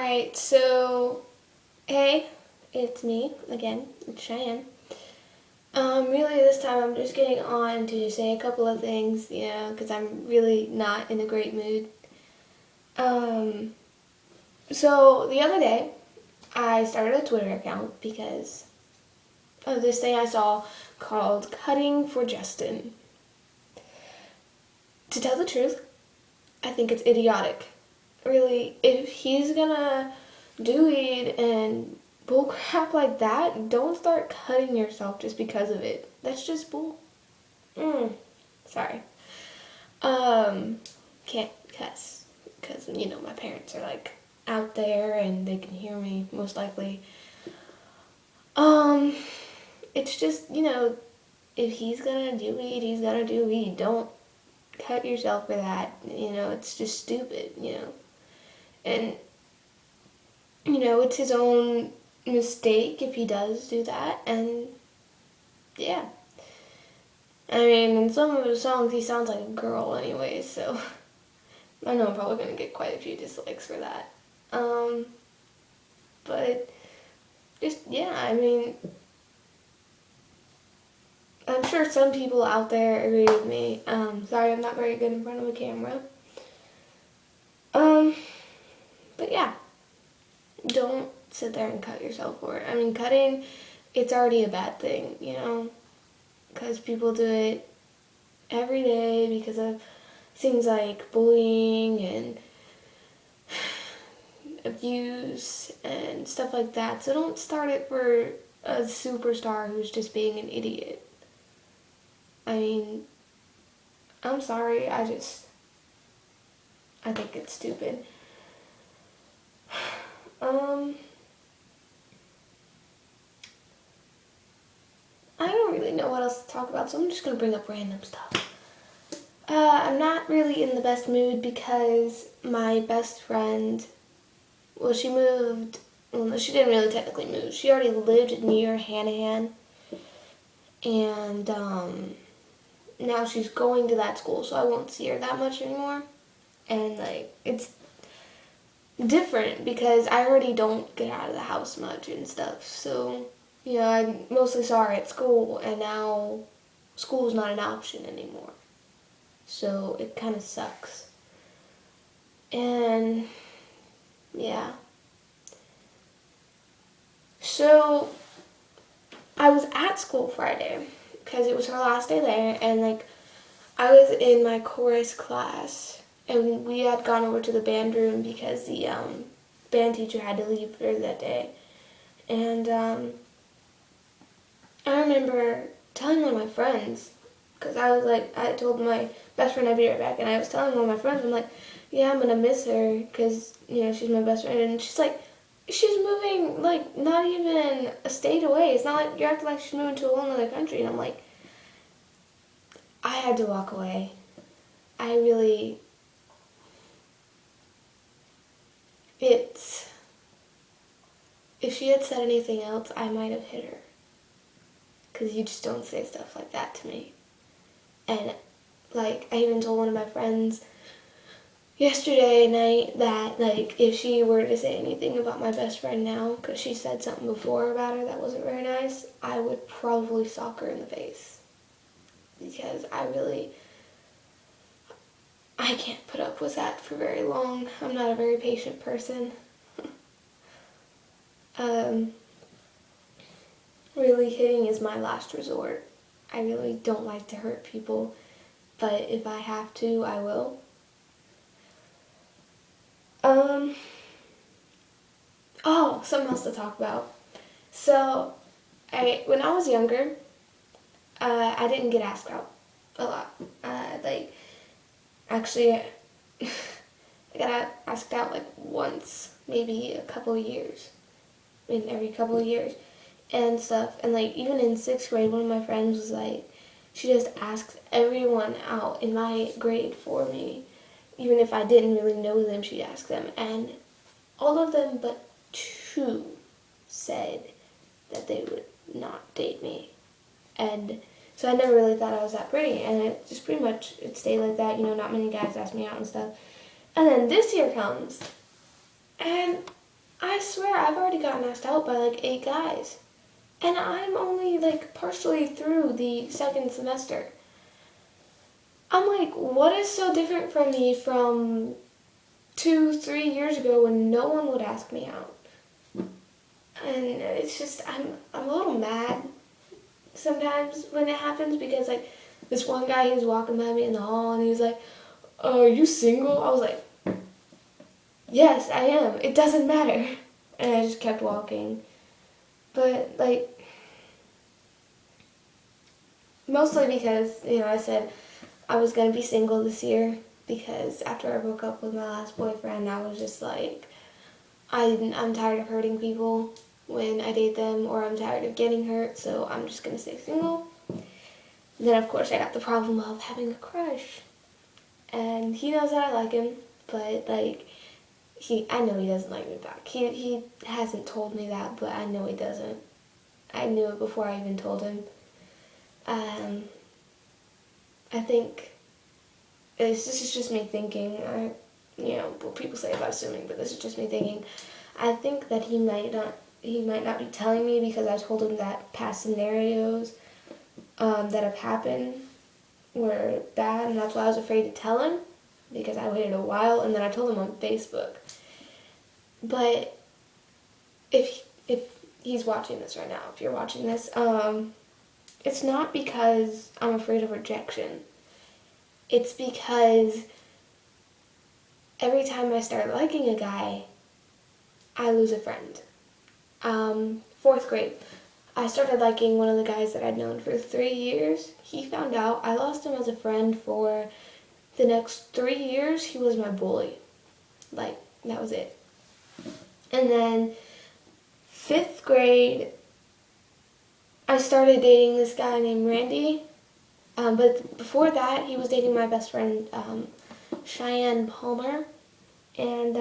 Alright, so, hey, it's me, again, it's Cheyenne. Really this time I'm just getting on to say a couple of things, because I'm really not in a great mood. So the other day, I started a Twitter account because of this thing I saw called Cutting for Justin. To tell the truth, I think it's idiotic. Really, if he's gonna do weed and bullcrap like that, don't start cutting yourself just because of it. That's just bull. Sorry. Can't cuss because my parents are like out there and they can hear me most likely. It's just if he's gonna do weed, he's gonna do weed. Don't cut yourself for that. It's just stupid. And it's his own mistake if he does do that, and yeah. I mean, in some of his songs he sounds like a girl anyway, so I know I'm probably going to get quite a few dislikes for that. But just, yeah, I mean, I'm sure some people out there agree with me. Sorry I'm not very good in front of a camera. But yeah, don't sit there and cut yourself for it. I mean, cutting, it's already a bad thing, because people do it every day because of things like bullying and abuse and stuff like that. So don't start it for a superstar who's just being an idiot. I mean, I'm sorry, I think it's stupid. I don't really know what else to talk about, so I'm just going to bring up random stuff. I'm not really in the best mood because my best friend, well, she moved, well, no, she didn't really technically move. She already lived near Hanahan, and now she's going to that school, so I won't see her that much anymore. And, it's different because I already don't get out of the house much and stuff, so I mostly saw her at school, and now school's not an option anymore. So it kind of sucks. And yeah. So I was at school Friday because it was her last day there, and I was in my chorus class, and we had gone over to the band room because the band teacher had to leave for that day. And I remember telling one of my friends, because I told my best friend I'd be right back, and I was telling one of my friends, I'm like, yeah, I'm going to miss her, because, she's my best friend, and she's like, she's moving, not even a state away. It's not like you're acting like she's moving to a whole other country, and I'm like, I had to walk away. If she had said anything else, I might have hit her. Because you just don't say stuff like that to me. And, I even told one of my friends yesterday night that, if she were to say anything about my best friend now, because she said something before about her that wasn't very nice, I would probably sock her in the face. Because I can't put up with that for very long. I'm not a very patient person. Really, hitting is my last resort. I really don't like to hurt people, but if I have to, I will. Something else to talk about. So, when I was younger, I didn't get asked out a lot. Actually, I got asked out once, maybe a couple of years. Every couple of years and stuff. And even in 6th grade, one of my friends was she just asked everyone out in my grade for me. Even if I didn't really know them, she'd ask them. And all of them but 2 said that they would not date me. And so I never really thought I was that pretty. And it just pretty much, it stayed like that. Not many guys asked me out and stuff. And then this year comes. And I swear I've already gotten asked out by like 8 guys. And I'm only like partially through the second semester. I'm like, what is so different from me from 2, 3 years ago when no one would ask me out? And it's just, I'm a little mad sometimes when it happens because like this one guy, he was walking by me in the hall and he was like, "Oh, are you single?" I was like, "Yes, I am. It doesn't matter." And I just kept walking. But like, mostly because, I said I was going to be single this year because after I broke up with my last boyfriend, I was just like, I'm tired of hurting people when I date them, or I'm tired of getting hurt, so I'm just going to stay single. Then, of course, I got the problem of having a crush. And he knows that I like him, but, like, I know he doesn't like me back. He hasn't told me that, but I know he doesn't. I knew it before I even told him. I think this is just me thinking. What people say about assuming, but this is just me thinking. I think that he might not be telling me because I told him that past scenarios that have happened were bad, and that's why I was afraid to tell him because I waited a while, and then I told him on Facebook. But if he's watching this right now, if you're watching this, it's not because I'm afraid of rejection. It's because every time I start liking a guy, I lose a friend. 4th grade, I started liking one of the guys that I'd known for 3 years. He found out. I lost him as a friend for the next 3 years. He was my bully. Like, that was it. And then 5th grade, I started dating this guy named Randy. But before that, he was dating my best friend, Cheyenne Palmer. And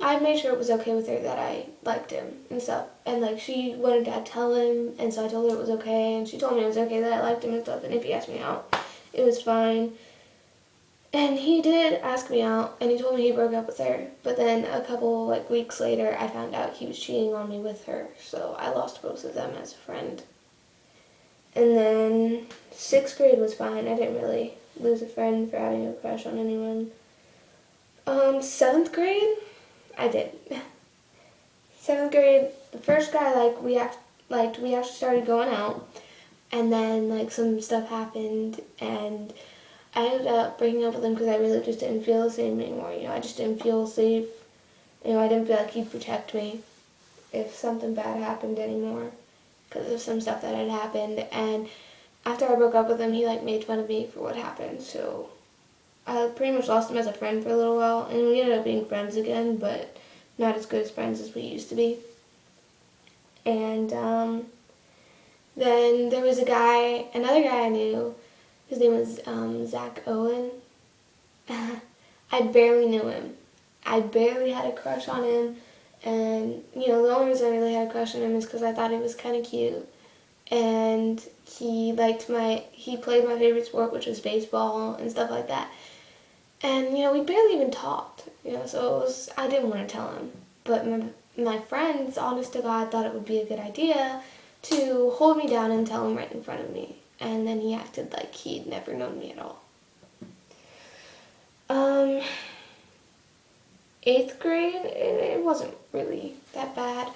I made sure it was okay with her that I liked him and stuff. And like, she wanted to tell him, and so I told her it was okay. And she told me it was okay that I liked him and stuff. And if he asked me out, it was fine. And he did ask me out, and he told me he broke up with her. But then a couple weeks later, I found out he was cheating on me with her. So I lost both of them as a friend. And then 6th grade was fine. I didn't really lose a friend for having a crush on anyone. 7th grade, I did. 7th grade, the first guy we actually started going out, and then some stuff happened, and I ended up breaking up with him because I really just didn't feel the same anymore. I just didn't feel safe. I didn't feel like he'd protect me if something bad happened anymore because of some stuff that had happened. And after I broke up with him, he made fun of me for what happened. So I pretty much lost him as a friend for a little while, and we ended up being friends again, but not as good as friends as we used to be. And then there was another guy I knew. His name was Zach Owen. I barely knew him. I barely had a crush on him. And, the only reason I really had a crush on him is because I thought he was kind of cute. And he played my favorite sport, which was baseball and stuff like that. And, we barely even talked, so I didn't want to tell him. But my friends, honest to God, thought it would be a good idea to hold me down and tell him right in front of me. And then he acted like he'd never known me at all. 8th grade, it wasn't really that bad.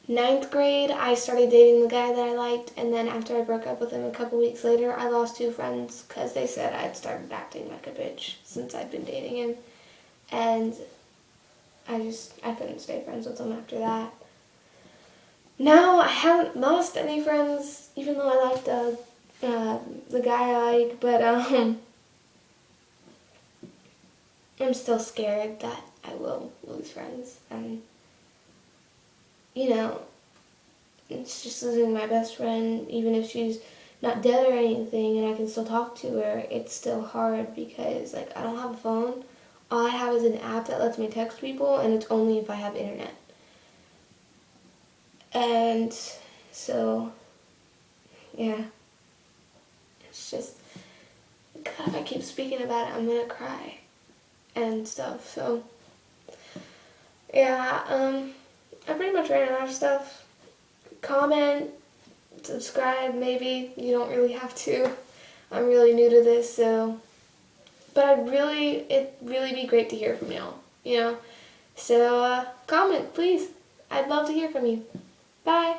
9th grade, I started dating the guy that I liked, and then after I broke up with him a couple weeks later, I lost 2 friends because they said I'd started acting like a bitch since I'd been dating him. And I couldn't stay friends with him after that. Now, I haven't lost any friends, even though I like the guy I like, but I'm still scared that I will lose friends. And, it's just losing my best friend, even if she's not dead or anything and I can still talk to her, it's still hard because, I don't have a phone. All I have is an app that lets me text people, and it's only if I have internet. And so, yeah. It's just, God, if I keep speaking about it, I'm gonna cry and stuff, so Yeah, I pretty much ran out of stuff. Comment, subscribe, maybe. You don't really have to. I'm really new to this, so. But it'd really be great to hear from y'all, you know? So, comment, please. I'd love to hear from you. Bye.